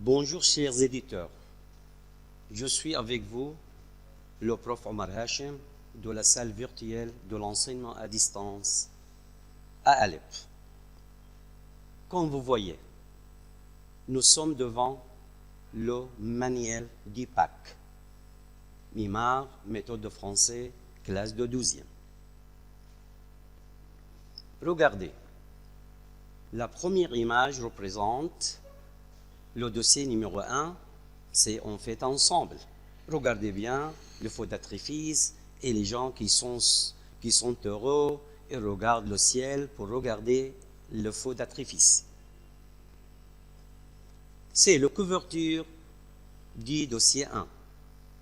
Bonjour chers éditeurs, je suis avec vous le prof Omar Hachem de la salle virtuelle de l'enseignement à distance à Alep. Comme vous voyez, nous sommes devant le manuel d'IPAC, Mimar, méthode de français, classe de 12e. Regardez, la première image représente le dossier numéro 1, c'est on fait ensemble. Regardez bien le feu d'artifice et les gens qui sont heureux et regardent le ciel pour regarder le feu d'artifice. C'est la couverture du dossier 1.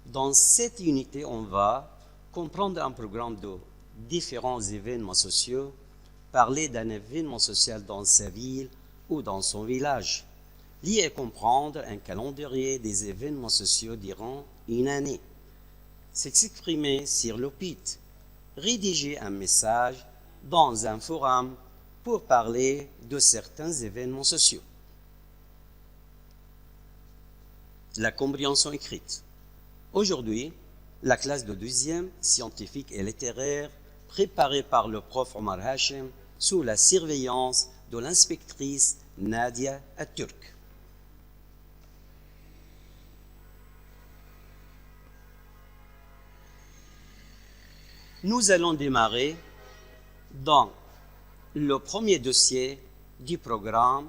Dans cette unité, on va comprendre un programme de différents événements sociaux, parler d'un événement social dans sa ville ou dans son village, lire et comprendre un calendrier des événements sociaux durant une année, s'exprimer sur le PIT, rédiger un message dans un forum pour parler de certains événements sociaux. La compréhension écrite. Aujourd'hui, la classe de 12e, scientifique et littéraire, préparée par le prof Omar Hachem sous la surveillance de l'inspectrice Nadia Aturk. Nous allons démarrer dans le premier dossier du programme,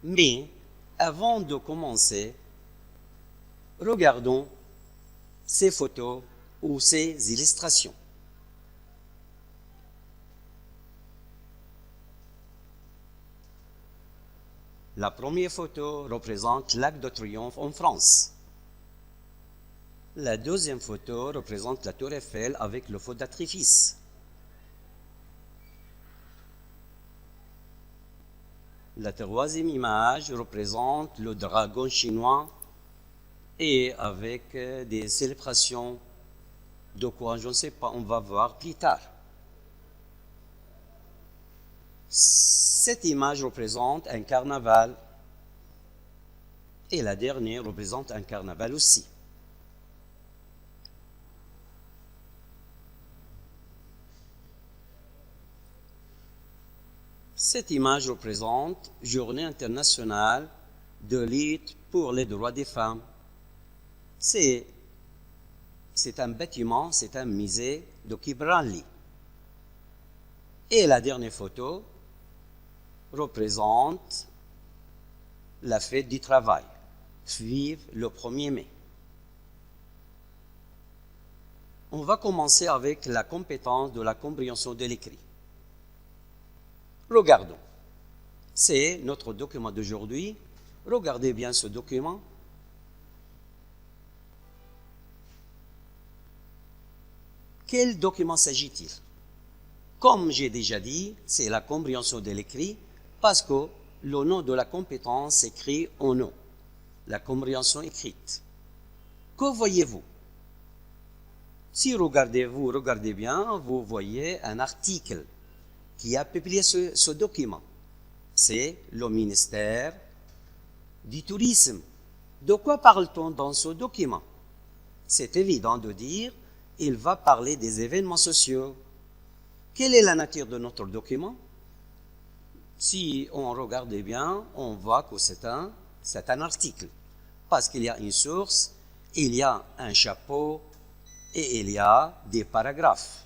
mais avant de commencer, regardons ces photos ou ces illustrations. La première photo représente l'Arc de Triomphe en France. La deuxième photo représente la Tour Eiffel avec le feu d'artifice. La troisième image représente le dragon chinois et avec des célébrations de quoi, je ne sais pas, on va voir plus tard. Cette image représente un carnaval et la dernière représente un carnaval aussi. Cette image représente Journée internationale de lutte pour les droits des femmes. C'est un bâtiment, c'est un musée de Kibrali. Et la dernière photo représente la fête du travail, vive le 1er mai. On va commencer avec la compétence de la compréhension de l'écrit. Regardons. C'est notre document d'aujourd'hui. Regardez bien ce document. Quel document s'agit-il? Comme j'ai déjà dit, c'est la compréhension de l'écrit parce que le nom de la compétence s'écrit en nom, la compréhension écrite. Que voyez-vous? Si vous regardez bien, vous voyez un article qui a publié ce document. C'est le ministère du Tourisme. De quoi parle-t-on dans ce document? C'est évident de dire il va parler des événements sociaux. Quelle est la nature de notre document? Si on regarde bien, on voit que c'est un article. Parce qu'il y a une source, il y a un chapeau et il y a des paragraphes.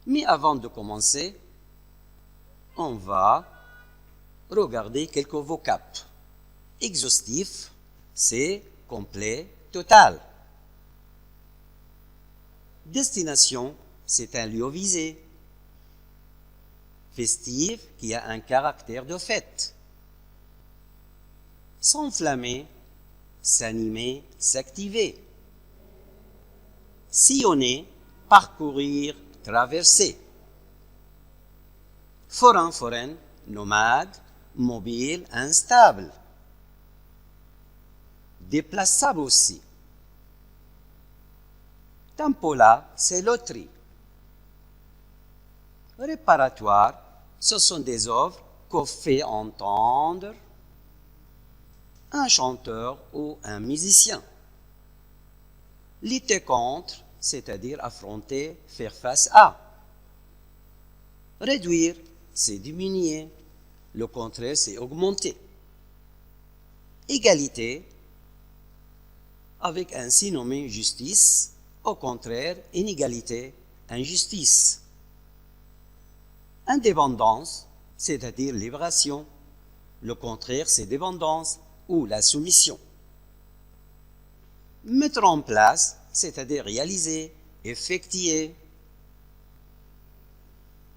Mais avant de commencer, on va regarder quelques vocabes. Exhaustif, c'est complet, total. Destination, c'est un lieu visé. Festif, qui a un caractère de fête. S'enflammer, s'animer, s'activer. Sillonner, parcourir, traverser. Forain, foraine, nomade, mobile, instable. Déplaçable aussi. Tempola, c'est loterie. Réparatoire, ce sont des œuvres qu'on fait entendre un chanteur ou un musicien. Lutter contre, c'est-à-dire affronter, faire face à. Réduire, c'est diminuer. Le contraire, c'est augmenter. Égalité, avec un synonyme justice, au contraire, inégalité, injustice. Indépendance, c'est-à-dire libération. Le contraire, c'est dépendance ou la soumission. Mettre en place, c'est-à-dire réaliser, effectuer.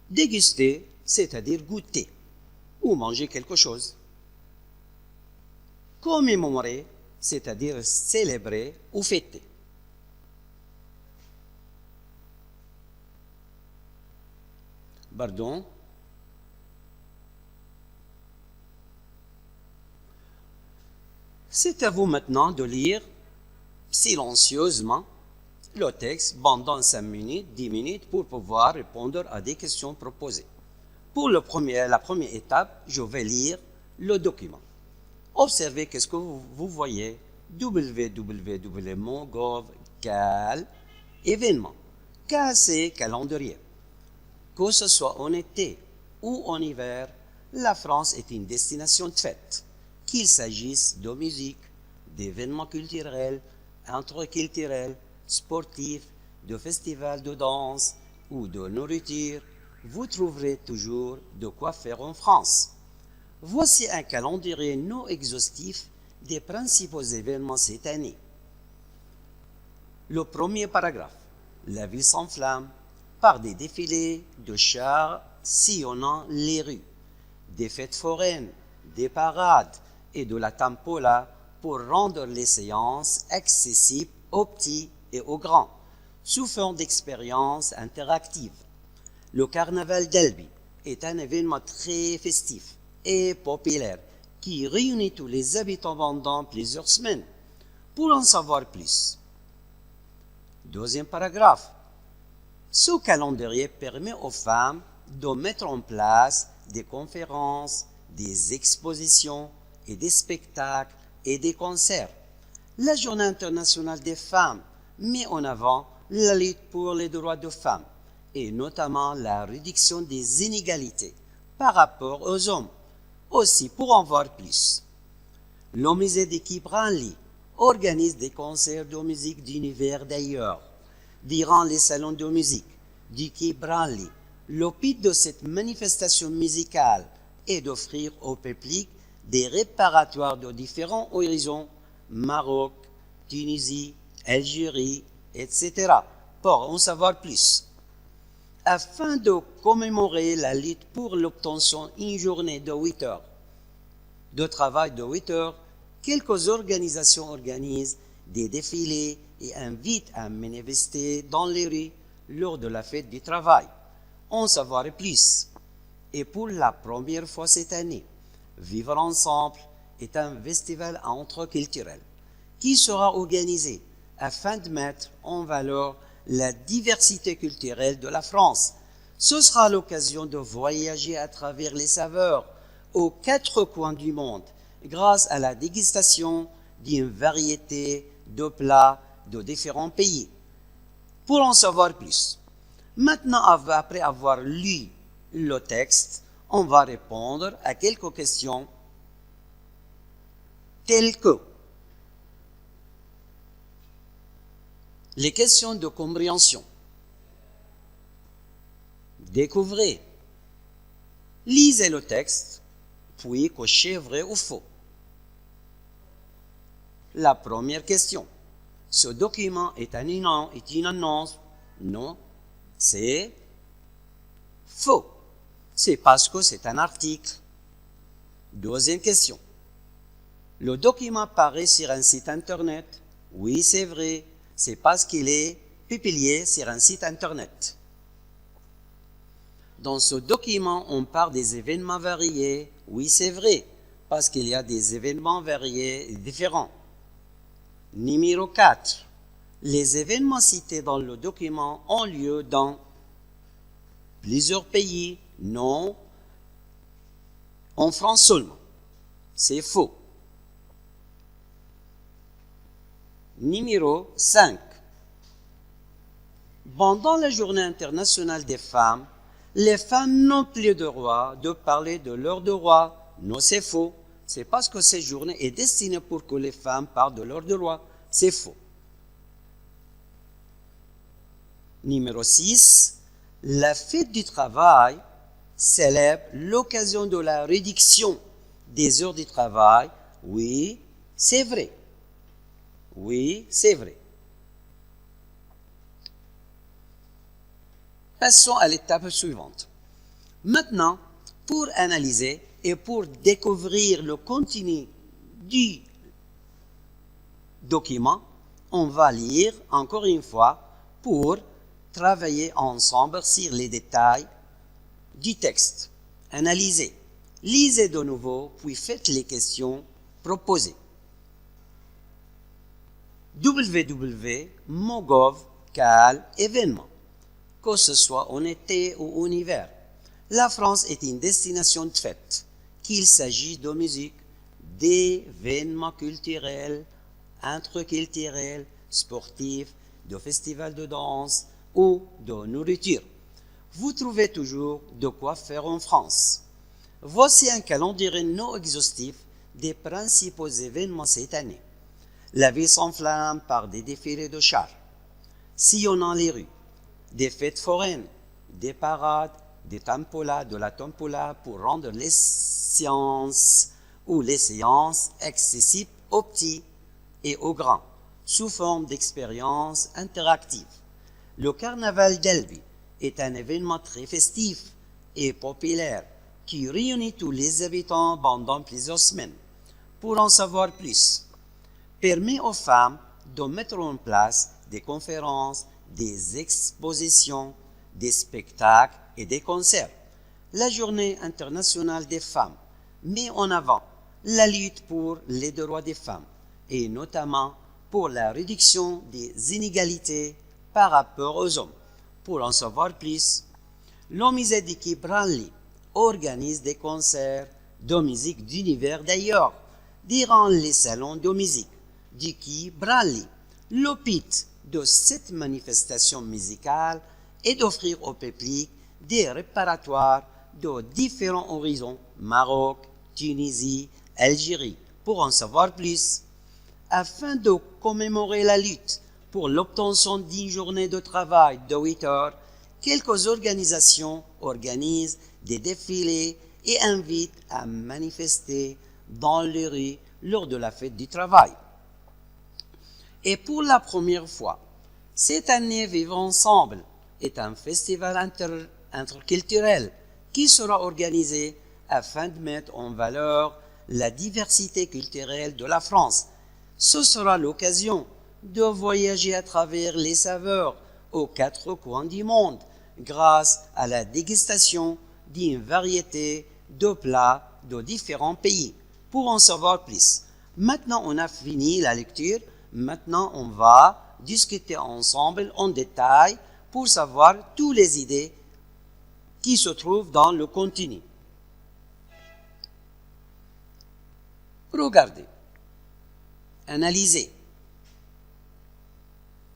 Déguster, c'est-à-dire goûter ou manger quelque chose. Commémorer, c'est-à-dire célébrer ou fêter. Pardon. C'est à vous maintenant de lire silencieusement le texte pendant 5 minutes, 10 minutes pour pouvoir répondre à des questions proposées. Pour la première étape, je vais lire le document. Observez qu'est-ce que vous voyez. www.gov.cal événement. Cal, c'est calendrier. Que ce soit en été ou en hiver, la France est une destination de fête. Qu'il s'agisse de musique, d'événements culturels, interculturels, sportifs, de festivals de danse ou de nourriture, vous trouverez toujours de quoi faire en France. Voici un calendrier non exhaustif des principaux événements cette année. Le premier paragraphe. La ville s'enflamme par des défilés de chars sillonnant les rues, des fêtes foraines, des parades et de la tampola pour rendre les séances accessibles aux petits et aux grands, sous forme d'expériences interactives. Le carnaval d'Albi est un événement très festif et populaire qui réunit tous les habitants pendant plusieurs semaines. Pour en savoir plus. Deuxième paragraphe. Ce calendrier permet aux femmes de mettre en place des conférences, des expositions et des spectacles et des concerts. La Journée internationale des femmes met en avant la lutte pour les droits des femmes et notamment la réduction des inégalités par rapport aux hommes. Aussi, pour en voir plus, le musée de Quai Branly organise des concerts de musique d'univers d'ailleurs. Durant les salons de musique du Quai Branly, le but de cette manifestation musicale est d'offrir au public des répertoires de différents horizons, Maroc, Tunisie, Algérie, etc., pour en savoir plus. Afin de commémorer la lutte pour l'obtention d'une journée de 8 heures de travail de 8 heures, quelques organisations organisent des défilés et invitent à manifester dans les rues lors de la fête du travail. En savoir plus. Et pour la première fois cette année, Vivre ensemble est un festival interculturel qui sera organisé afin de mettre en valeur la diversité culturelle de la France. Ce sera l'occasion de voyager à travers les saveurs aux 4 coins du monde grâce à la dégustation d'une variété de plats de différents pays. Pour en savoir plus, maintenant après avoir lu le texte, on va répondre à quelques questions telles que les questions de compréhension. Découvrez. Lisez le texte, puis cochez vrai ou faux. La première question. Ce document est une annonce? Non, c'est faux. C'est parce que c'est un article. Deuxième question. Le document paraît sur un site internet? Oui, c'est vrai. C'est parce qu'il est publié sur un site internet. Dans ce document, on parle des événements variés. Oui, c'est vrai, parce qu'il y a des événements variés et différents. Numéro 4. Les événements cités dans le document ont lieu dans plusieurs pays. Non, en France seulement. C'est faux. Numéro 5. Pendant la Journée internationale des femmes, les femmes n'ont plus le droit de parler de leurs droits. Non, c'est faux. C'est parce que cette journée est destinée pour que les femmes parlent de leurs droits. C'est faux. Numéro 6. La fête du travail célèbre l'occasion de la réduction des heures de travail. Oui, c'est vrai. Oui, c'est vrai. Passons à l'étape suivante. Maintenant, pour analyser et pour découvrir le contenu du document, on va lire encore une fois pour travailler ensemble sur les détails du texte. Analysez, lisez de nouveau, puis faites les questions proposées. www.mogov.cal événements. Que ce soit en été ou en hiver, la France est une destination de fête, qu'il s'agisse de musique, d'événements culturels, interculturels, sportifs, de festivals de danse ou de nourriture. Vous trouvez toujours de quoi faire en France. Voici un calendrier non exhaustif des principaux événements cette année. La ville s'enflamme par des défilés de chars, sillonnant les rues, des fêtes foraines, des parades, de la tempola pour rendre les séances accessibles aux petits et aux grands, sous forme d'expériences interactives. Le carnaval d'Albi est un événement très festif et populaire qui réunit tous les habitants pendant plusieurs semaines. Pour en savoir plus, permet aux femmes de mettre en place des conférences, des expositions, des spectacles et des concerts. La Journée internationale des femmes met en avant la lutte pour les droits des femmes et notamment pour la réduction des inégalités par rapport aux hommes. Pour en savoir plus, le musée d'équipe Branly organise des concerts de musique d'univers d'ailleurs durant les salons de musique d'équipe Branly. Le but de cette manifestation musicale est d'offrir au public des répertoires de différents horizons, Maroc, Tunisie, Algérie. Pour en savoir plus, afin de commémorer la lutte pour l'obtention d'une journée de travail de 8 heures, quelques organisations organisent des défilés et invitent à manifester dans les rues lors de la fête du travail. Et pour la première fois, cette année, Vivre Ensemble est un festival interculturel qui sera organisé afin de mettre en valeur la diversité culturelle de la France. Ce sera l'occasion de voyager à travers les saveurs aux quatre coins du monde grâce à la dégustation d'une variété de plats de différents pays. Pour en savoir plus, maintenant on a fini la lecture. Maintenant, on va discuter ensemble en détail pour savoir toutes les idées qui se trouvent dans le contenu. Regardez, analysez,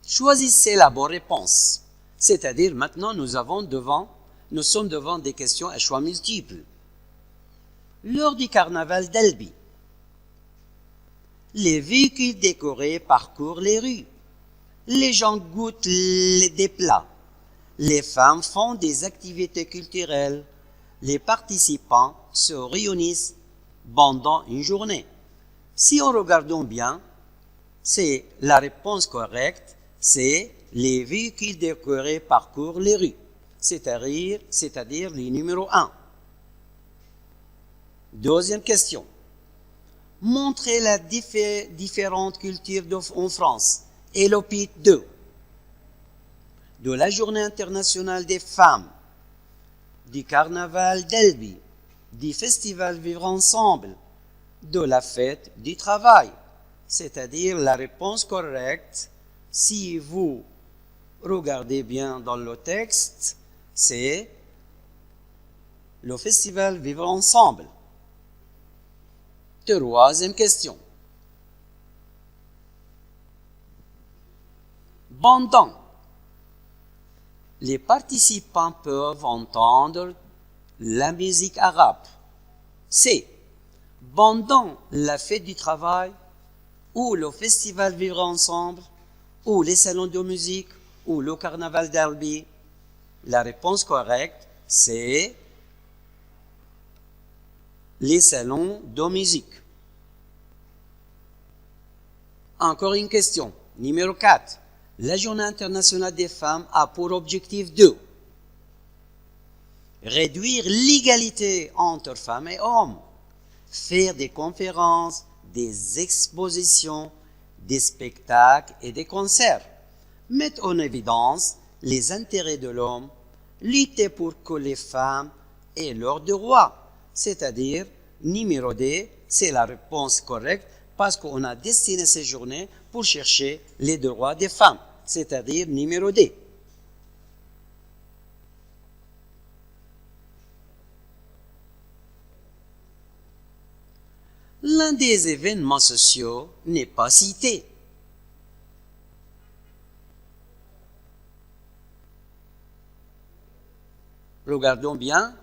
choisissez la bonne réponse. C'est-à-dire, maintenant, nous sommes devant des questions à choix multiples. Lors du carnaval d'Albi, les véhicules décorés parcourent les rues. Les gens goûtent des plats. Les femmes font des activités culturelles. Les participants se réunissent pendant une journée. Si on regarde bien, c'est la réponse correcte, c'est les véhicules décorés parcourent les rues, c'est-à-dire le numéro 1. Deuxième question. Montrez la différentes cultures en France. Et le but 2. De la Journée internationale des femmes, du carnaval d'Albi, du festival Vivre Ensemble, de la fête du travail. C'est-à-dire la réponse correcte, si vous regardez bien dans le texte, c'est le festival Vivre Ensemble. Troisième question. Pendant, les participants peuvent entendre la musique arabe. C. Pendant la fête du travail, ou le festival Vivre Ensemble, ou les salons de musique, ou le carnaval d'Albi. La réponse correcte, c'est les salons de musique. Encore une question. Numéro 4. La Journée internationale des femmes a pour objectif de réduire l'égalité entre femmes et hommes, faire des conférences, des expositions, des spectacles et des concerts, mettre en évidence les intérêts de l'homme, lutter pour que les femmes aient leurs droits, c'est-à-dire numéro D, c'est la réponse correcte parce qu'on a destiné ces journées pour chercher les droits des femmes, c'est-à-dire numéro D. L'un des événements sociaux n'est pas cité. Regardons bien,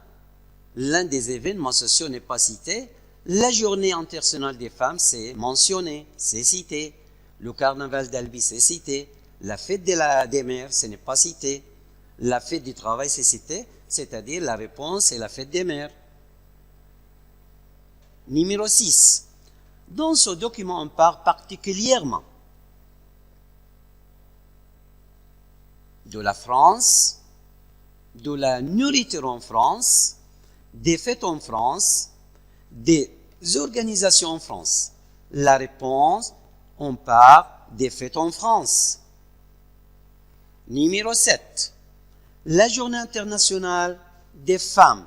l'un des événements sociaux n'est pas cité. La journée internationale des femmes, c'est mentionné, c'est cité. Le carnaval d'Albi, c'est cité. La fête des mères, ce n'est pas cité. La fête du travail, c'est cité, c'est-à-dire la réponse, c'est la fête des mères. Numéro 6. Dans ce document, on parle particulièrement de la France, de la nourriture en France, des fêtes en France, des organisations en France. La réponse, on parle des fêtes en France. Numéro 7. La Journée internationale des femmes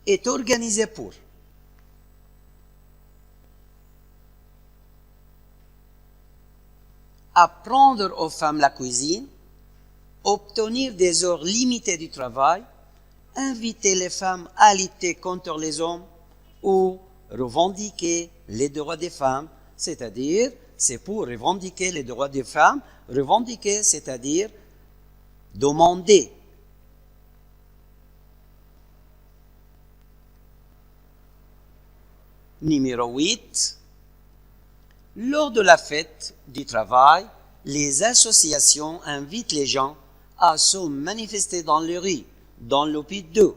est organisée pour apprendre aux femmes la cuisine, obtenir des heures limitées du travail, inviter les femmes à lutter contre les hommes ou revendiquer les droits des femmes, c'est-à-dire, c'est pour revendiquer les droits des femmes, revendiquer, c'est-à-dire demander. Numéro 8. Lors de la fête du travail, les associations invitent les gens à se manifester dans les rues, dans l'hôpital 2.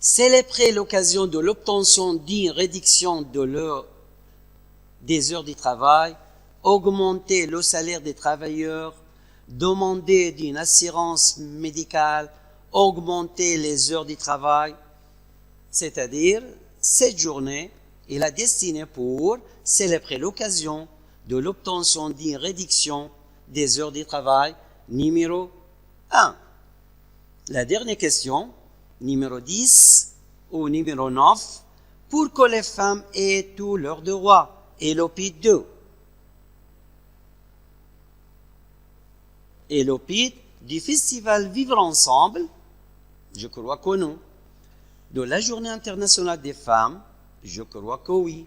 Célébrer l'occasion de l'obtention d'une réduction des heures de travail, augmenter le salaire des travailleurs, demander une assurance médicale, augmenter les heures de travail, c'est-à-dire cette journée est la destinée pour célébrer l'occasion de l'obtention d'une réduction des heures de travail. Numéro 1. La dernière question, numéro 10 ou numéro 9, pour que les femmes aient tous leurs droits, et l'hôpital 2. Et l'hôpital du festival Vivre Ensemble, je crois que non. De la Journée internationale des femmes, je crois que oui.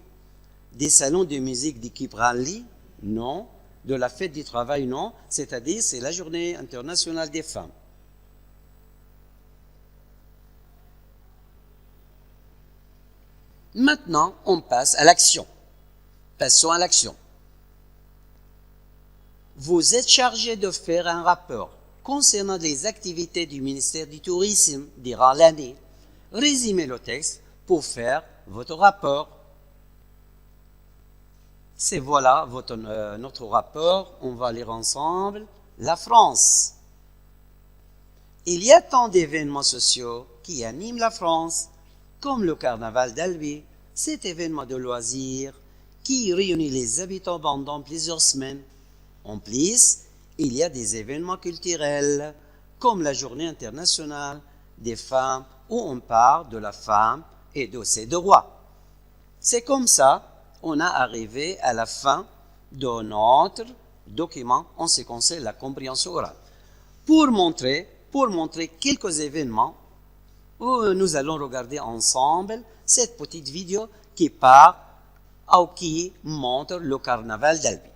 Des salons de musique d'équipe rallye, non. De la fête du travail, non. C'est-à-dire, c'est la Journée internationale des femmes. Maintenant, on passe à l'action. Passons à l'action. Vous êtes chargé de faire un rapport concernant les activités du ministère du Tourisme durant l'année. Résumez le texte pour faire votre rapport. C'est voilà notre rapport. On va lire ensemble. La France. Il y a tant d'événements sociaux qui animent la France, comme le carnaval d'Albi, cet événement de loisirs qui réunit les habitants pendant plusieurs semaines. En plus, il y a des événements culturels, comme la Journée internationale des femmes, où on parle de la femme et de ses droits. C'est comme ça qu'on a arrivé à la fin de notre document en ce qui concerne la compréhension orale. Pour montrer quelques événements, nous allons regarder ensemble cette petite vidéo qui montre le carnaval d'Albi.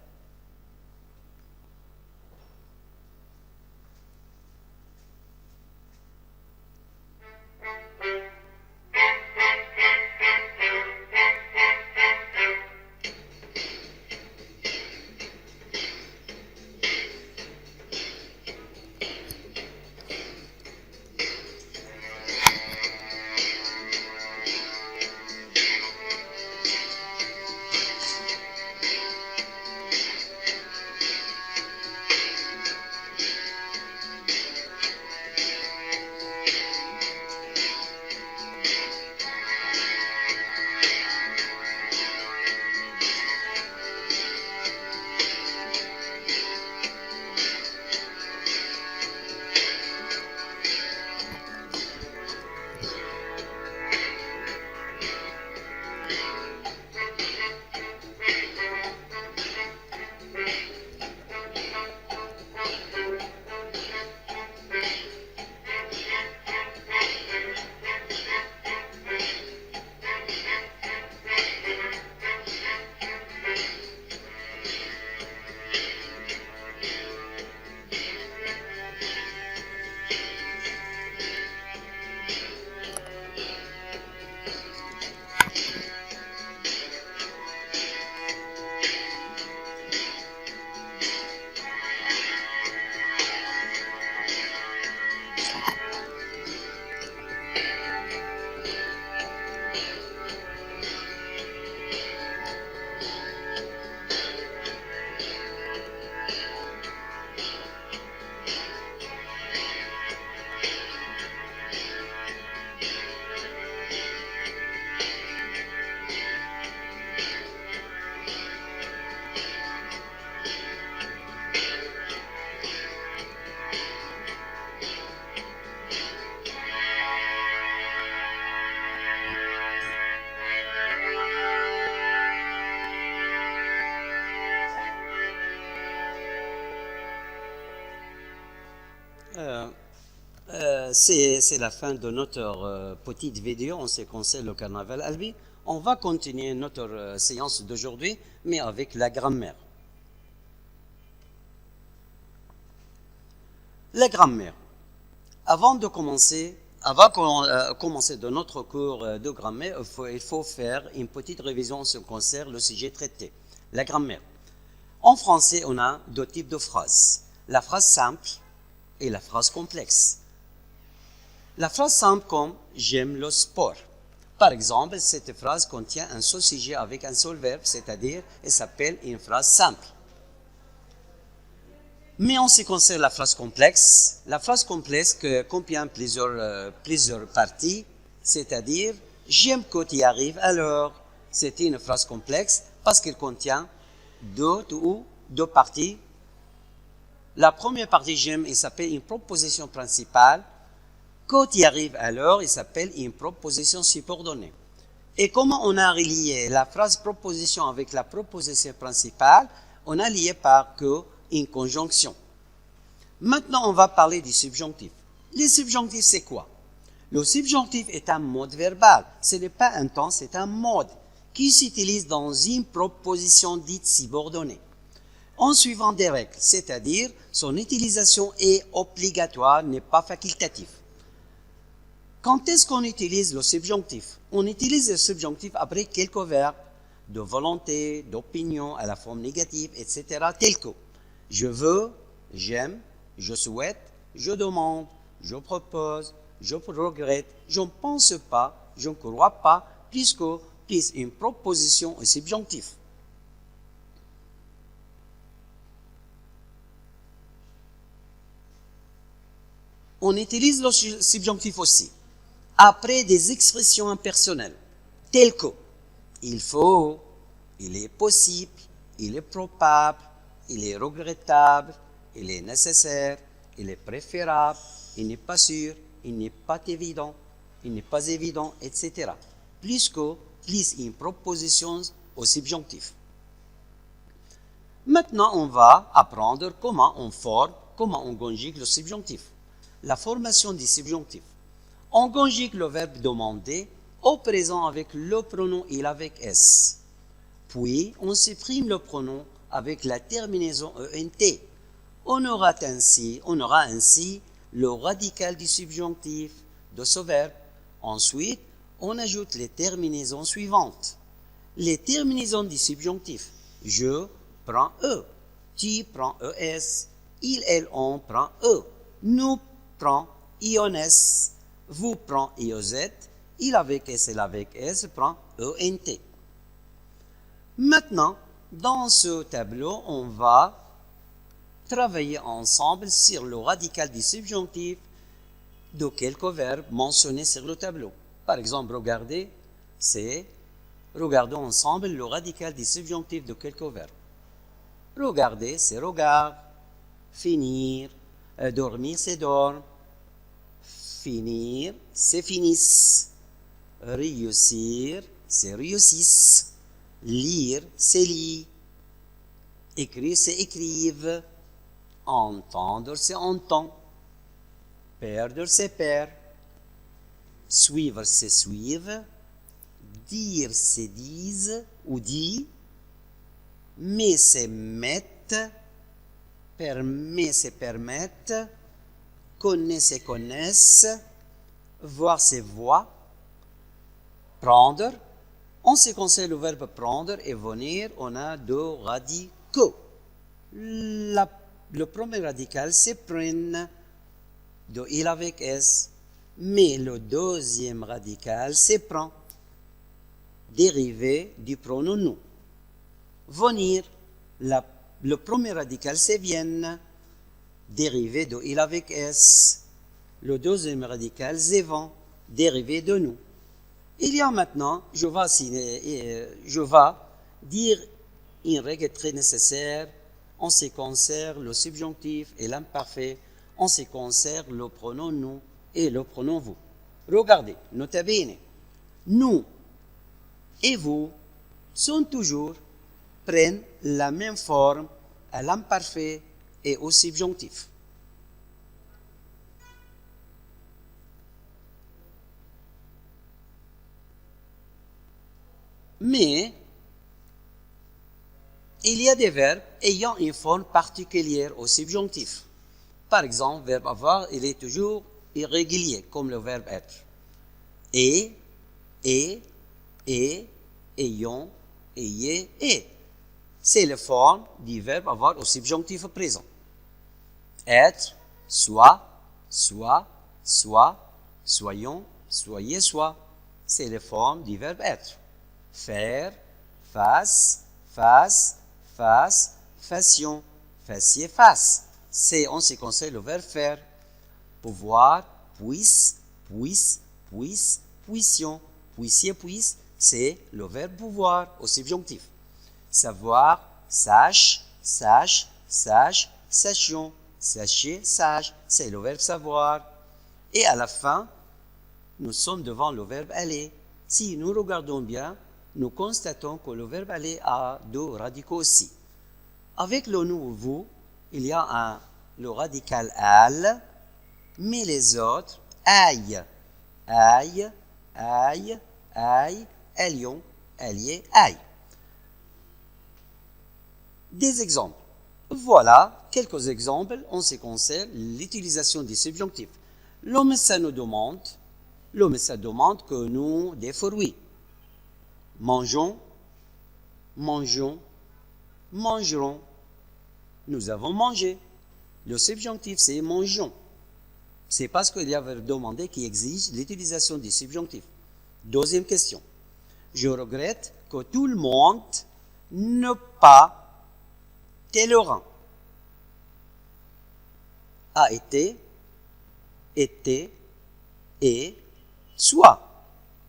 C'est la fin de notre petite vidéo en ce qui concerne le carnaval albi. On va continuer notre séance d'aujourd'hui, mais avec la grammaire. La grammaire. Avant de commencer de notre cours de grammaire, il faut faire une petite révision en ce qui concerne le sujet traité, la grammaire. En français, on a deux types de phrases, la phrase simple et la phrase complexe. La phrase simple comme « j'aime le sport ». Par exemple, cette phrase contient un seul sujet avec un seul verbe, c'est-à-dire elle s'appelle une phrase simple. Mais en ce qui concerne la phrase complexe contient plusieurs parties, c'est-à-dire « j'aime que tu y arrives alors ». C'est une phrase complexe parce qu'elle contient deux parties. La première partie « j'aime » il s'appelle une proposition principale. Quand tu y arrives alors, il s'appelle une proposition subordonnée. Et comment on a relié la phrase proposition avec la proposition principale? On a lié par que une conjonction. Maintenant, on va parler du subjonctif. Le subjonctif, c'est quoi? Le subjonctif est un mode verbal. Ce n'est pas un temps, c'est un mode qui s'utilise dans une proposition dite subordonnée, en suivant des règles, c'est-à-dire son utilisation est obligatoire, n'est pas facultative. Quand est-ce qu'on utilise le subjonctif? On utilise le subjonctif après quelques verbes de volonté, d'opinion à la forme négative, etc. tels que je veux, j'aime, je souhaite, je demande, je propose, je regrette, je ne pense pas, je ne crois pas, puisque une proposition est subjonctif. On utilise le subjonctif aussi après des expressions impersonnelles, telles que il faut, il est possible, il est probable, il est regrettable, il est nécessaire, il est préférable, il n'est pas sûr, il n'est pas évident, etc. Plus une proposition au subjonctif. Maintenant, on va apprendre comment on conjugue le subjonctif. La formation du subjonctif. On conjugue le verbe demander au présent avec le pronom il avec s. Puis, on supprime le pronom avec la terminaison ent. On aura ainsi le radical du subjonctif de ce verbe. Ensuite, on ajoute les terminaisons suivantes. Les terminaisons du subjonctif. Je prends e, tu prends es, il, elle, on prend e, nous prend iones, vous prend ios, il avec s, elle avec s prend ent. Maintenant, dans ce tableau, on va travailler ensemble sur le radical du subjonctif de quelques verbes mentionnés sur le tableau. Par exemple, regardons ensemble le radical du subjonctif de quelques verbes. Regarder, c'est regard. Finir, dormir, c'est dorme. Finir, c'est finissent. Réussir, c'est réussissent. Lire, c'est lit. Écrire, c'est écrivent. Entendre, c'est entend. Perdre, c'est perd. Suivre, c'est suivre. Dire, c'est disent ou dit. Mais, c'est mettre. Permet, c'est permettre. Connaît, c'est connaissent. Voir, c'est voir. Prendre. En ce qui concerne le verbe prendre et venir, on a deux radicaux. Le premier radical, c'est prenne, de il avec s, mais le deuxième radical, c'est prend, dérivé du pronom nous. Venir, le premier radical, c'est vienne, dérivé de il avec s. Le deuxième radical, c'est vent, dérivé de nous. Il y a maintenant, je vais dire une règle très nécessaire en ce qui concerne le subjonctif et l'imparfait, en ce qui concerne le pronom nous et le pronom vous. Regardez, notez bene. Nous et vous prennent la même forme à l'imparfait et au subjonctif. Mais il y a des verbes ayant une forme particulière au subjonctif. Par exemple, le verbe avoir, il est toujours irrégulier, comme le verbe être. Et, ayant, ayez, et. C'est la forme du verbe avoir au subjonctif présent. Être, soit, soyons, soyez, soit. C'est la forme du verbe être. Faire, fasse, fassions, fassiez, fasse. C'est en ce qui concerne le verbe faire. Pouvoir, puisse, puissions, puissiez, puisse. C'est le verbe pouvoir au subjonctif. Savoir, sache, sachions, sachiez, sage. C'est le verbe savoir. Et à la fin, nous sommes devant le verbe aller. Si nous regardons bien, nous constatons que le verbe aller a deux radicaux aussi. Avec le nouveau, il y a le radical al, mais les autres, aille, allions, alliez, aille. Des exemples. Voilà quelques exemples en ce qui concerne l'utilisation des subjonctifs. Le médecin nous demande que nous des fruits. Mangeons, mangerons. Nous avons mangé. Le subjonctif, c'est mangeons. C'est parce qu'il y a un demandé qui exige l'utilisation des subjonctifs. Deuxième question. Je regrette que tout le monde ne pas tolérant. A été, et, soit.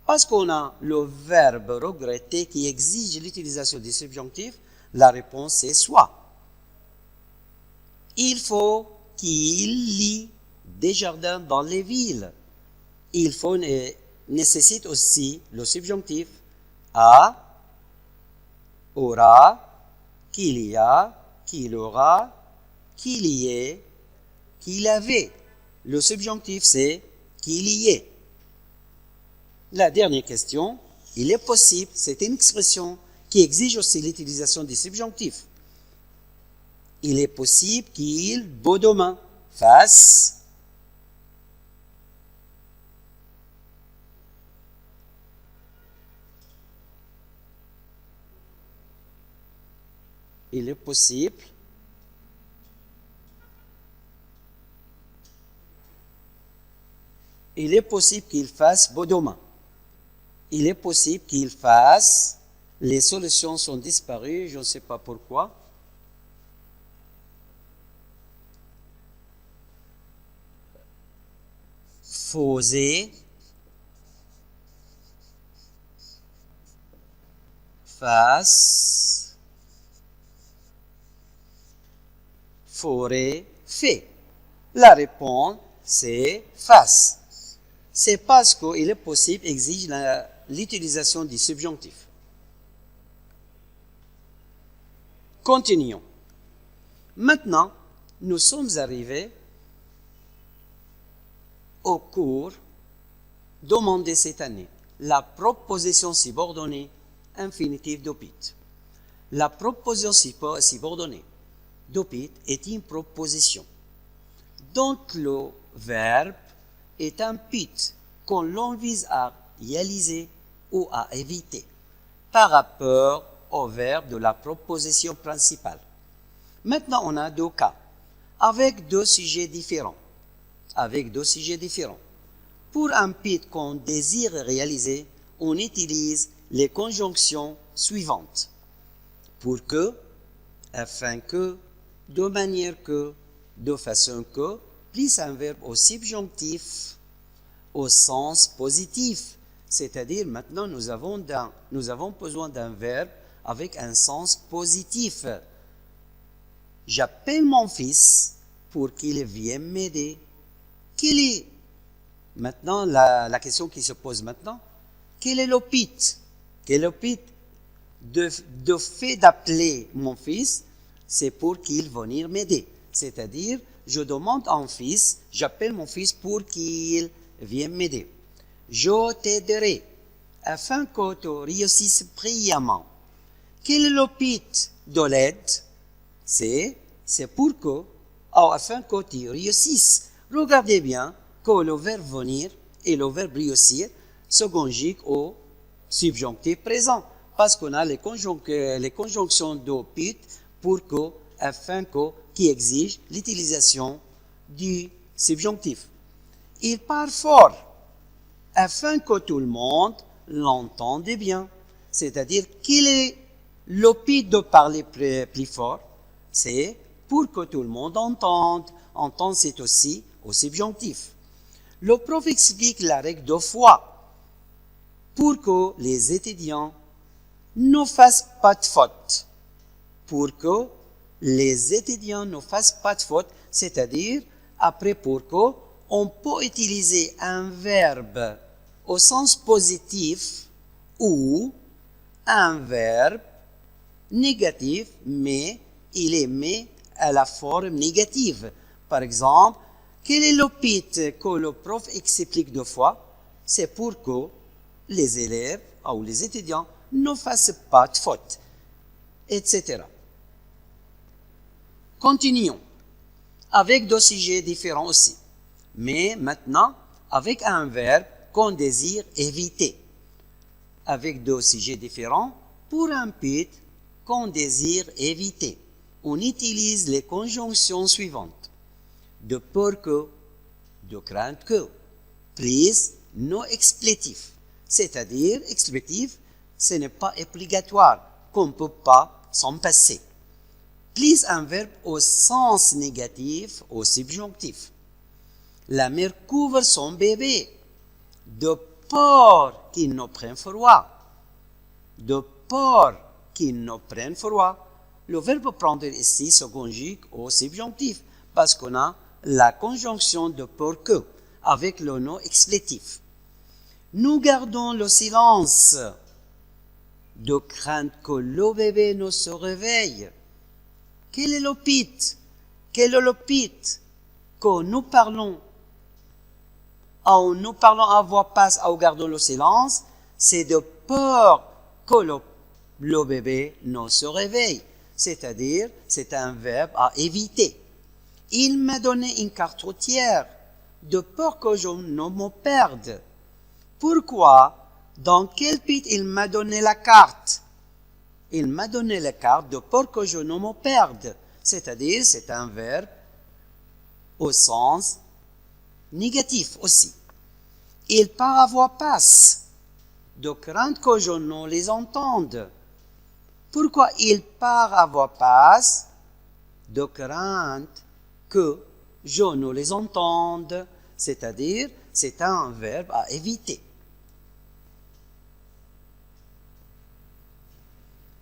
Parce qu'on a le verbe regretter qui exige l'utilisation des subjonctifs, la réponse est soit. Il faut qu'il y ait des jardins dans les villes. Il faut nécessite aussi le subjonctif a, aura, qu'il y a, qu'il aura, qu'il y ait, qu'il avait. Le subjonctif, c'est qu'il y ait. La dernière question, il est possible, c'est une expression qui exige aussi l'utilisation des subjonctifs. Il est possible qu'il, beau demain, fasse. Il est possible qu'il fasse beau demain. Il est possible qu'il fasse. Les solutions sont disparues, je ne sais pas pourquoi. Faisait, fasse, ferait, fait. La réponse, c'est fasse. C'est parce qu'il est possible exige l'utilisation du subjonctif. Continuons. Maintenant, nous sommes arrivés au cours demandé cette année, la proposition subordonnée infinitive d'opit. La proposition subordonnée d'opit est une proposition dont le verbe est un pit qu'on l'on vise à réaliser ou à éviter par rapport au verbe de la proposition principale. Maintenant, on a deux cas avec deux sujets différents. Pour un pit qu'on désire réaliser, on utilise les conjonctions suivantes. Pour que, afin que, de manière que, de façon que, plus un verbe au subjonctif au sens positif. C'est-à-dire, maintenant, nous avons besoin d'un verbe avec un sens positif. J'appelle mon fils pour qu'il vienne m'aider. Maintenant, la question qui se pose maintenant, quel est le pit? Quel est le pit? De fait d'appeler mon fils, c'est pour qu'il vienne m'aider. C'est-à-dire, je demande à un j'appelle mon fils pour qu'il vienne m'aider. Je t'aiderai. afin que tu réussisses brillamment. Quel est le but de l'aide? C'est pour que, afin que tu réussisses. Regardez bien que le verbe venir et le verbe réussir se conjuguent au subjonctif présent. Parce qu'on a les conjonctions de but pour que, afin que, qui exigent l'utilisation du subjonctif. Il parle fort, afin que tout le monde l'entende bien. C'est-à-dire qu'il est le but de parler plus fort, c'est pour que tout le monde entende. Entendre, c'est aussi au subjonctif. Le prof explique la règle 2 fois pour que les étudiants ne fassent pas de faute. Pour que les étudiants ne fassent pas de faute, c'est-à-dire, après pour que, on peut utiliser un verbe au sens positif ou un verbe négatif, mais il est mis à la forme négative. Par exemple, quel est le but que le prof explique 2 fois? C'est pour que les élèves ou les étudiants ne fassent pas de faute, etc. Continuons avec 2 sujets différents aussi, mais maintenant avec un verbe qu'on désire éviter. Avec 2 sujets différents pour un but qu'on désire éviter. On utilise les conjonctions suivantes. De peur que, de crainte que, plus non explétif. C'est-à-dire, explétif, ce n'est pas obligatoire, qu'on ne peut pas s'en passer. Plus un verbe au sens négatif, au subjonctif. La mère couvre son bébé de peur qu'il ne prenne froid. De peur qu'il ne prenne froid. Le verbe prendre ici se conjugue au subjonctif parce qu'on a la conjonction de peur que avec le non explétif. Nous gardons le silence de crainte que le bébé ne se réveille. Quel est le but? Quel est le but que nous parlons? Nous parlons à voix basse ou gardons le silence, c'est de peur que le bébé ne se réveille. C'est-à-dire, c'est un verbe à éviter. Il m'a donné une carte routière de peur que je ne me perde. Pourquoi? Dans quel but il m'a donné la carte? Il m'a donné la carte de peur que je ne me perde. C'est-à-dire, c'est un verbe au sens négatif aussi. Il part à voix basse, de crainte que je ne les entende. Pourquoi il part à voix basse? De crainte que je ne les entende. C'est-à-dire, c'est un verbe à éviter.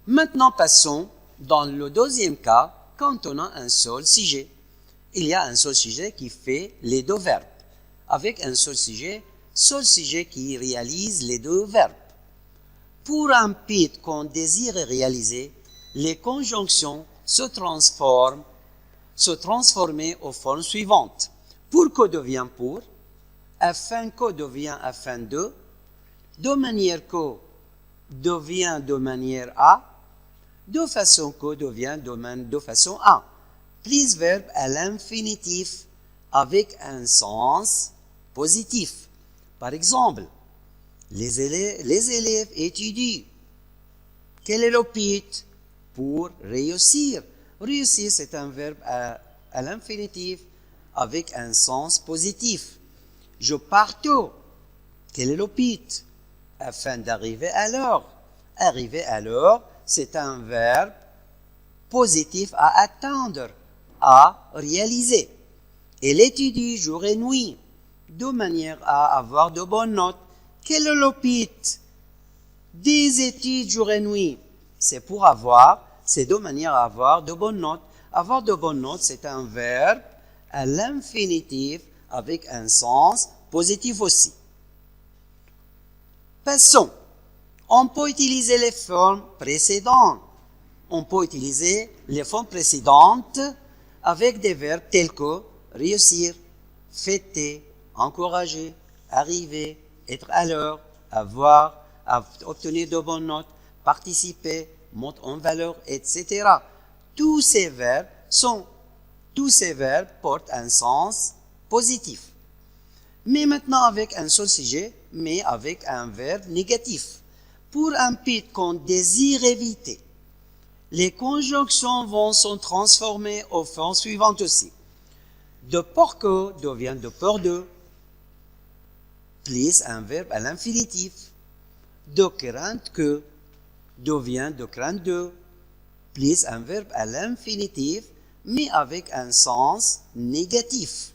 Maintenant, passons dans le 2e cas, quand on a un seul sujet. Il y a un seul sujet qui fait les 2 verbes. Avec un seul sujet qui réalise les 2 verbes. Pour un but qu'on désire réaliser, les conjonctions se transforment aux formes suivantes. Pour que devient pour, afin que devient afin de manière que devient de manière à, de façon que devient de façon à. Plus verbe à l'infinitif avec un sens positif. Par exemple, les élèves étudient. Quel est le but? Pour réussir. Réussir, c'est un verbe à l'infinitif avec un sens positif. Je pars tôt. Quel est le but? Afin d'arriver à l'heure. Arriver à l'heure, c'est un verbe positif à atteindre, à réaliser. Elle étudie jour et nuit, de manière à avoir de bonnes notes. Quel est le but des études jour et nuit? C'est de manière à avoir de bonnes notes. Avoir de bonnes notes, c'est un verbe à l'infinitif avec un sens positif aussi. Passons. On peut utiliser les formes précédentes. On peut utiliser les formes précédentes avec des verbes tels que réussir, fêter, encourager, arriver, être à l'heure, avoir, à obtenir de bonnes notes, participer, monte en valeur, etc. Tous ces verbes portent un sens positif. Mais maintenant avec un seul sujet, mais avec un verbe négatif. Pour un pit qu'on désire éviter, les conjonctions vont se transformer aux formes suivantes aussi. De peur que devient de peur de, plus un verbe à l'infinitif. De crainte que devient de crainte de, plus un verbe à l'infinitif, mais avec un sens négatif.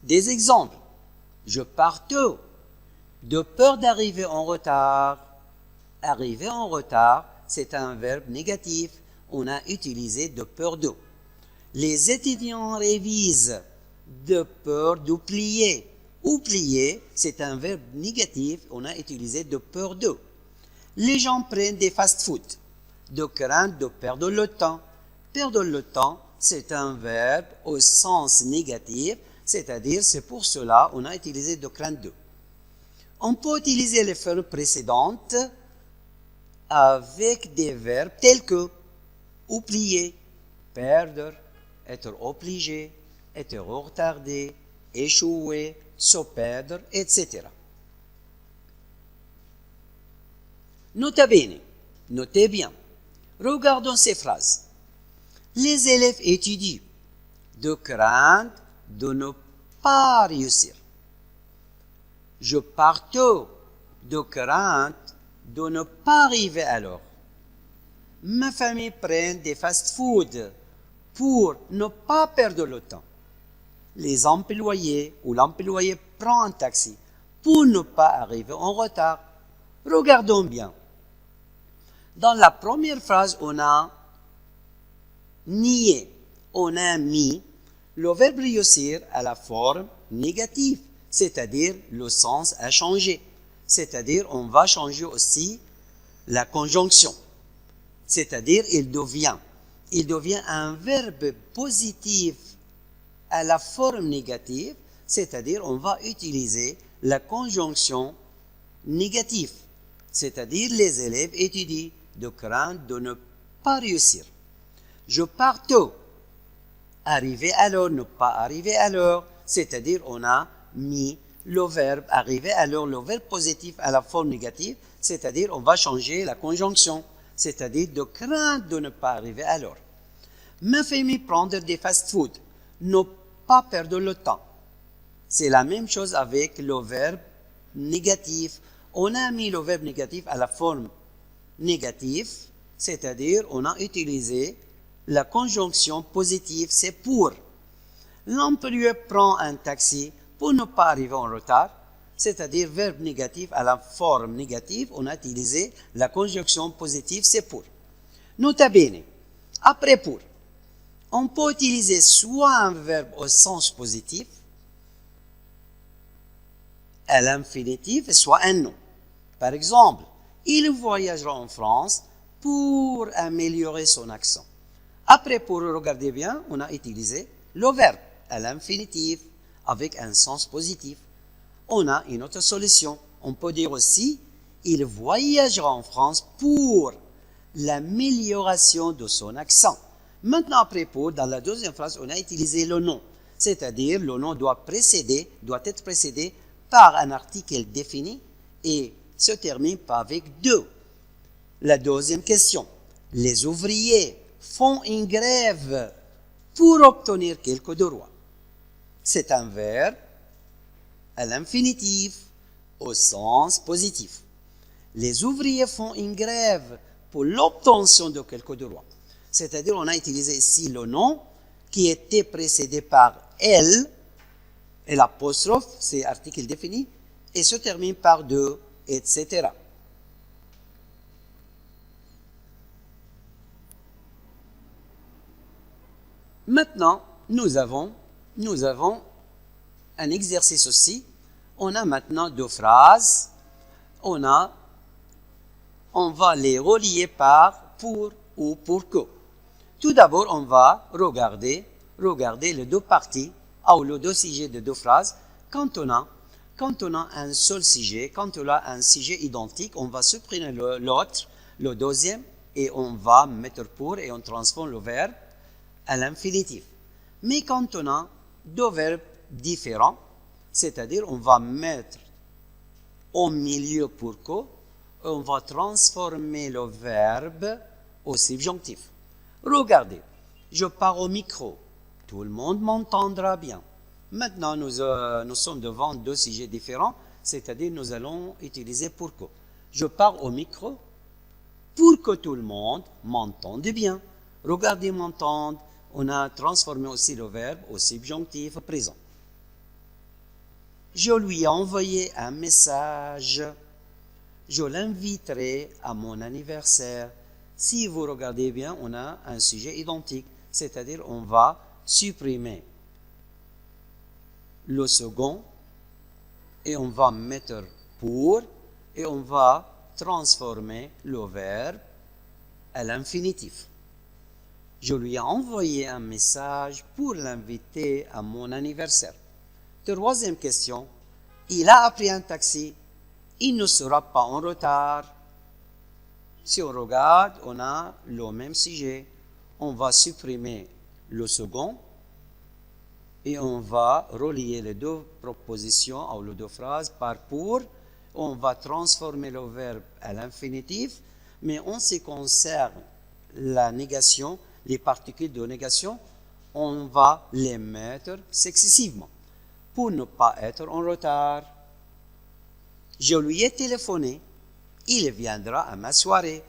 Des exemples. Je pars tôt, de peur d'arriver en retard. Arriver en retard, c'est un verbe négatif. On a utilisé de peur de. Les étudiants révisent de peur d'oublier. Oublier, c'est un verbe négatif. On a utilisé de peur de. Les gens prennent des fast-foods de crainte de perdre le temps. Perdre le temps, c'est un verbe au sens négatif, c'est-à-dire c'est pour cela qu'on a utilisé de crainte de. On peut utiliser les verbes précédentes avec des verbes tels que oublier, perdre, être obligé, être retardé, échouer, se perdre, etc. Notez bien. Regardons ces phrases. Les élèves étudient de crainte de ne pas réussir. Je pars tôt de crainte de ne pas arriver à l'heure. Ma famille prend des fast-foods pour ne pas perdre le temps. Les employés ou l'employé prend un taxi pour ne pas arriver en retard. Regardons bien. Dans la première phrase, on a nié, on a mis le verbe réussir à la forme négative, c'est-à-dire le sens a changé. C'est-à-dire on va changer aussi la conjonction. C'est-à-dire il devient un verbe positif à la forme négative, c'est-à-dire on va utiliser la conjonction négative. C'est-à-dire les élèves étudient de crainte de ne pas réussir. Je pars tôt. Arriver à l'heure, ne pas arriver à l'heure, c'est-à-dire on a mis le verbe arriver à l'heure, le verbe positif à la forme négative, c'est-à-dire on va changer la conjonction, c'est-à-dire de crainte de ne pas arriver à l'heure. Ma famille prendre des fast-foods, ne pas perdre le temps. C'est la même chose avec le verbe négatif. On a mis le verbe négatif à la forme négative, c'est-à-dire on a utilisé la conjonction positive, c'est pour. L'employé prend un taxi pour ne pas arriver en retard, c'est-à-dire verbe négatif à la forme négative, on a utilisé la conjonction positive, c'est pour. Nota bene, après pour, on peut utiliser soit un verbe au sens positif, à l'infinitif, soit un nom. Par exemple, il voyagera en France pour améliorer son accent. Après, pour regarder bien, on a utilisé le verbe à l'infinitif avec un sens positif. On a une autre solution. On peut dire aussi, il voyagera en France pour l'amélioration de son accent. Maintenant, après pour, dans la deuxième phrase, on a utilisé le nom. C'est-à-dire, le nom doit être précédé par un article défini et se termine par avec de. La deuxième question. Les ouvriers font une grève pour obtenir quelques droits. C'est un verbe à l'infinitif au sens positif. Les ouvriers font une grève pour l'obtention de quelques droits. C'est-à-dire, on a utilisé ici le nom qui était précédé par elle et l'apostrophe, c'est article défini, et se termine par de, etc. Maintenant, nous avons un exercice aussi. On a maintenant deux phrases. On va les relier par pour ou pour que. Tout d'abord, on va regarder les deux parties ou les deux sujets de deux phrases. Quand on a Quand on a un seul sujet, quand on a un sujet identique, on va supprimer l'autre, le deuxième, et on va mettre pour et on transforme le verbe à l'infinitif. Mais quand on a deux verbes différents, c'est-à-dire on va mettre au milieu pour que, et on va transformer le verbe au subjonctif. Regardez, je pars au micro, tout le monde m'entendra bien. Maintenant, nous sommes devant deux sujets différents, c'est-à-dire nous allons utiliser pour que. Je pars au micro pour que tout le monde m'entende bien. Regardez m'entendre, on a transformé aussi le verbe au subjonctif présent. Je lui ai envoyé un message. Je l'inviterai à mon anniversaire. Si vous regardez bien, on a un sujet identique, c'est-à-dire on va supprimer le second et on va mettre pour et on va transformer le verbe à l'infinitif. Je lui ai envoyé un message pour l'inviter à mon anniversaire. Troisième question, il a pris un taxi, il ne sera pas en retard. Si on regarde, on a le même sujet. On va supprimer le second et on va relier les deux propositions ou les deux phrases par pour. On va transformer le verbe à l'infinitif, mais en ce qui concerne la négation, les particules de négation, on va les mettre successivement pour ne pas être en retard. Je lui ai téléphoné, il viendra à ma soirée.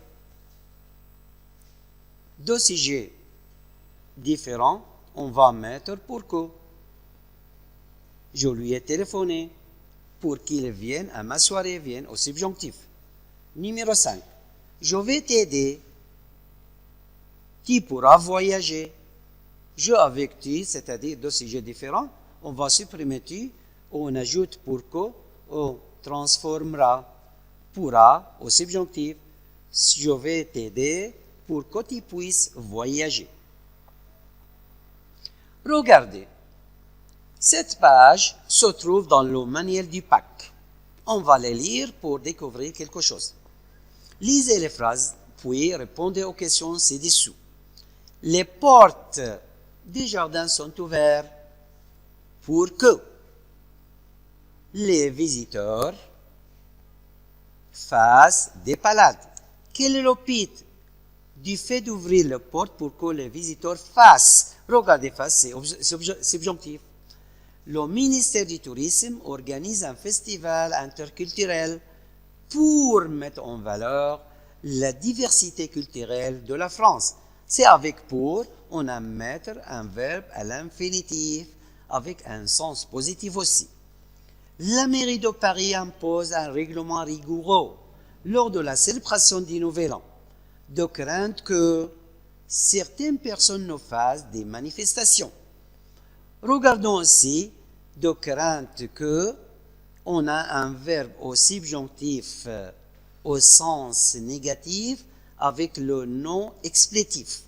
Deux sujets différents, on va mettre pour que. Je lui ai téléphoné pour qu'il vienne à ma soirée, vienne au subjonctif. Numéro 5. Je vais t'aider. Tu pourras voyager. Je avec tu, c'est-à-dire deux sujets différents, on va supprimer tu, on ajoute pour que, on transformera pourra au subjonctif. Je vais t'aider pour que tu puisses voyager. Regardez, cette page se trouve dans le manuel du PAC. On va les lire pour découvrir quelque chose. Lisez les phrases, puis répondez aux questions ci-dessous. Les portes des jardins sont ouvertes pour que les visiteurs fassent des balades. Quel est le but du fait d'ouvrir la porte pour que les visiteurs fassent? Regardez, fassent, c'est subjonctif. Le ministère du Tourisme organise un festival interculturel pour mettre en valeur la diversité culturelle de la France. C'est avec pour, on a mettre un verbe à l'infinitif avec un sens positif aussi. La mairie de Paris impose un règlement rigoureux lors de la célébration du Nouvel An, de crainte que certaines personnes ne fassent des manifestations. Regardons aussi de crainte que on a un verbe au subjonctif au sens négatif avec le nom explétif.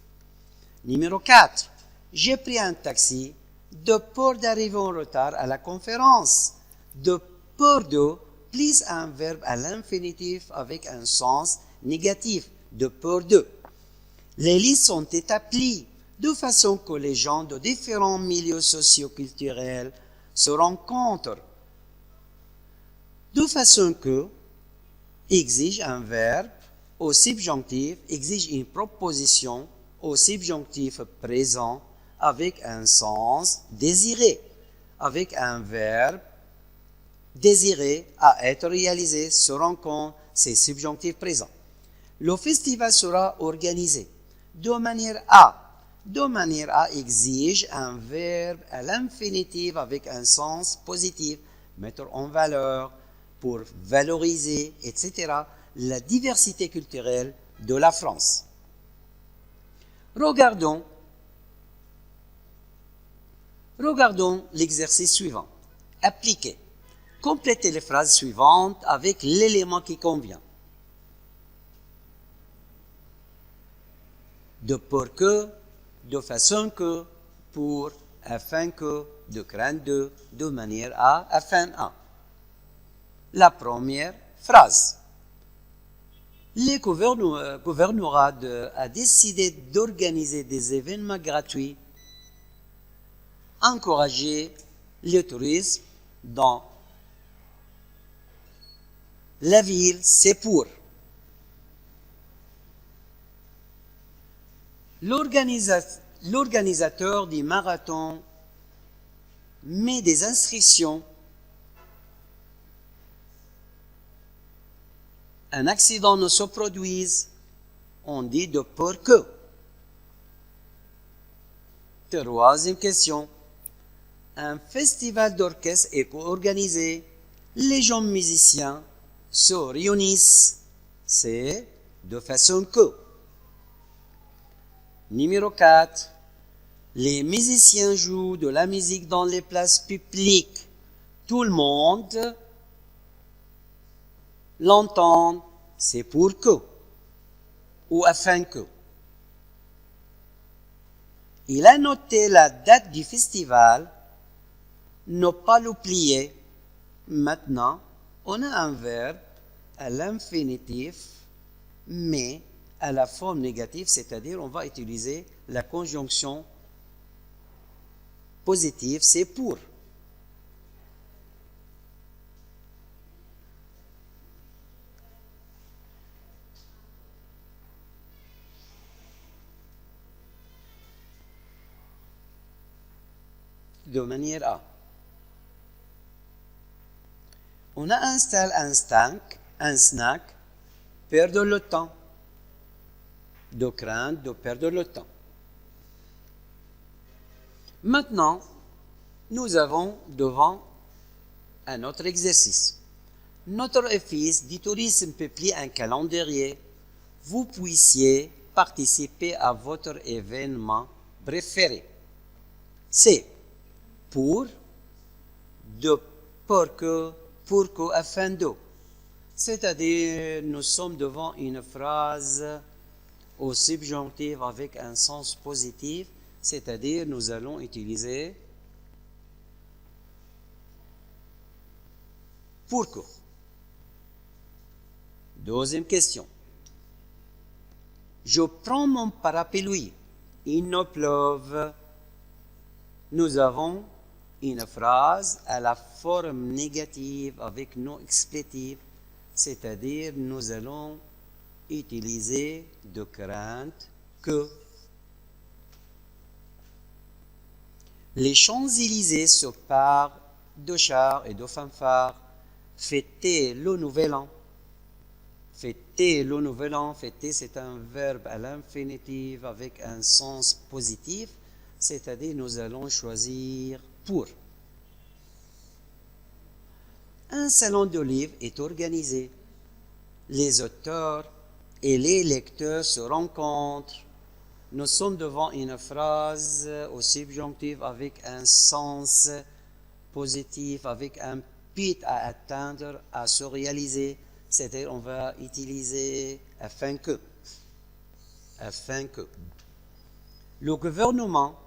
Numéro 4. J'ai pris un taxi de peur d'arriver en retard à la conférence. De peur de, plus un verbe à l'infinitif avec un sens négatif. De peur de. Les listes sont établies de façon que les gens de différents milieux socio-culturels se rencontrent. De façon que exige un verbe au subjonctif, exige une proposition au subjonctif présent avec un sens désiré, avec un verbe désiré à être réalisé se rencontre, c'est subjonctif présent. Le festival sera organisé de manière à. De manière à exige un verbe à l'infinitif avec un sens positif, mettre en valeur, pour valoriser, etc., la diversité culturelle de la France. Regardons l'exercice suivant. Appliquez. Complétez les phrases suivantes avec l'élément qui convient. De peur que, de façon que, pour, afin que, de crainte de manière à, afin à. la première phrase. Le gouvernorat a décidé d'organiser des événements gratuits, encourager le tourisme dans la ville, c'est pour. L'organisateur du marathon met des inscriptions. Un accident ne se produise, on dit de peur que. Troisième question. Un festival d'orchestre est organisé. Les jeunes musiciens se réunissent. C'est de façon que. Numéro 4. Les musiciens jouent de la musique dans les places publiques. Tout le monde l'entend, c'est pour que ou afin que. Il a noté la date du festival, ne pas l'oublier. Maintenant, on a un verbe à l'infinitif, mais à la forme négative, c'est-à-dire on va utiliser la conjonction positive, c'est pour. De manière A. On installe un snack, perdre le temps, de crainte de perdre le temps. Maintenant, nous avons devant un autre exercice. Notre office du tourisme publie un calendrier. Vous puissiez participer à votre événement préféré. C'est pour, de, pour que, afin de. C'est-à-dire, nous sommes devant une phrase au subjonctif avec un sens positif, c'est-à-dire, nous allons utiliser pour que. Deuxième question. Je prends mon parapluie. Il ne pleuve. Nous avons une phrase à la forme négative avec nos explétifs, c'est-à-dire nous allons utiliser de crainte que. Les Champs-Élysées se parent de chars et de fanfares. Fêter le nouvel an. Fêter le nouvel an, fêter c'est un verbe à l'infinitif avec un sens positif, c'est-à-dire nous allons choisir pour. Un salon de livres est organisé. Les auteurs et les lecteurs se rencontrent. Nous sommes devant une phrase au subjonctif avec un sens positif, avec un but à atteindre, à se réaliser. C'est-à-dire on va utiliser afin que. Afin que. Le gouvernement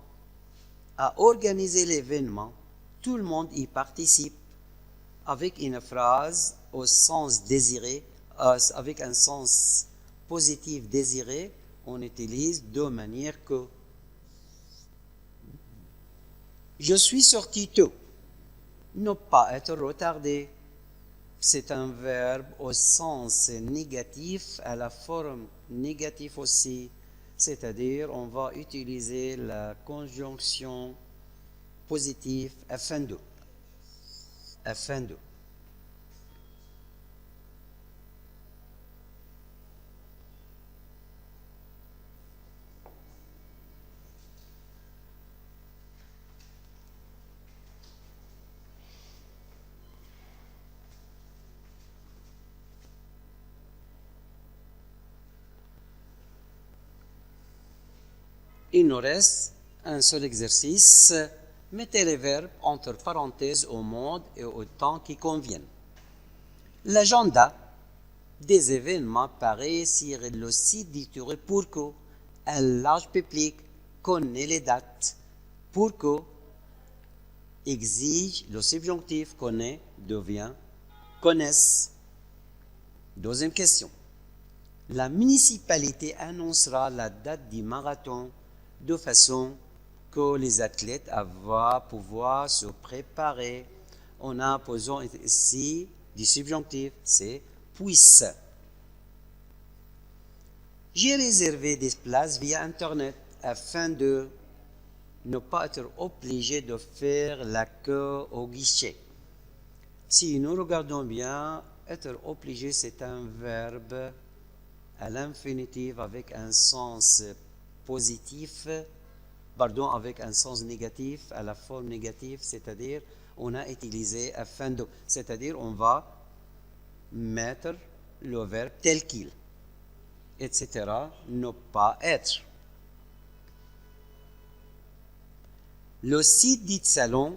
a organisé l'événement, tout le monde y participe avec une phrase au sens désiré, avec un sens positif désiré, on utilise de manière que. Je suis sorti tôt. Ne pas être retardé. C'est un verbe au sens négatif, à la forme négative aussi. C'est-à-dire, on va utiliser la conjonction positive afin de. Afin de. Il nous reste un seul exercice. Mettez les verbes entre parenthèses au mode et au temps qui conviennent. L'agenda des événements paraît sur le site du tourisme pour que un large public connaisse les dates. Pour que exige le subjonctif connaît devient connaissent. Deuxième question. La municipalité annoncera la date du marathon de façon que les athlètes vont pouvoir se préparer. On a posé ici du subjonctif, c'est puisse. J'ai réservé des places via Internet afin de ne pas être obligé de faire la queue au guichet. Si nous regardons bien, être obligé, c'est un verbe à l'infinitif avec un sens positif, avec un sens négatif, à la forme négative, c'est-à-dire on a utilisé afin de, c'est-à-dire on va mettre le verbe tel qu'il, etc., ne pas être. Le site dit salon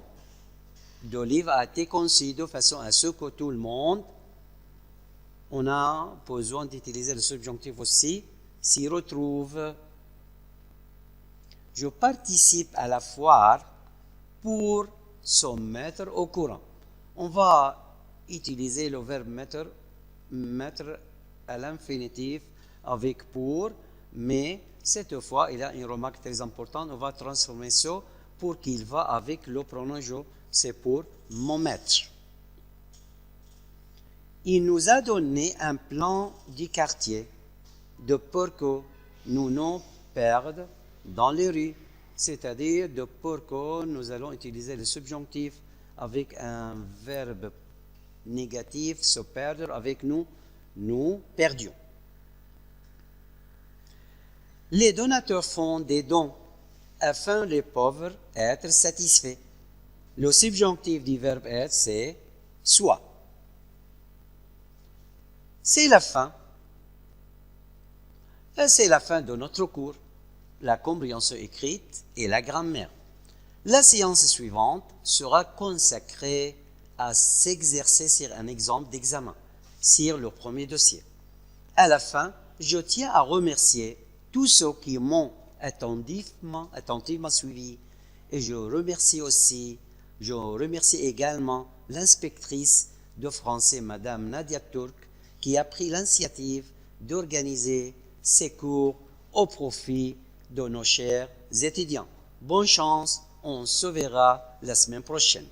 de livre a été conçu de façon à ce que tout le monde, on a besoin d'utiliser le subjonctif aussi, s'y retrouve. Je participe à la foire pour se mettre au courant. On va utiliser le verbe mettre à l'infinitif avec pour, mais cette fois, il y a une remarque très importante, on va transformer ça pour qu'il va avec le pronom je, c'est pour mon maître. Il nous a donné un plan du quartier de peur que nous nous perdions dans les rues, c'est-à-dire de peur que nous allons utiliser le subjonctif avec un verbe négatif, se perdre, avec nous perdions. Les donateurs font des dons afin les pauvres être satisfaits. Le subjonctif du verbe être, c'est soit. C'est la fin. C'est la fin de notre cours, la compréhension écrite et la grammaire. La séance suivante sera consacrée à s'exercer sur un exemple d'examen, sur le premier dossier. À la fin, je tiens à remercier tous ceux qui m'ont attentivement suivi et je remercie également l'inspectrice de français, Madame Nadia Turk, qui a pris l'initiative d'organiser ces cours au profit de nos chers étudiants. Bonne chance, on se verra la semaine prochaine.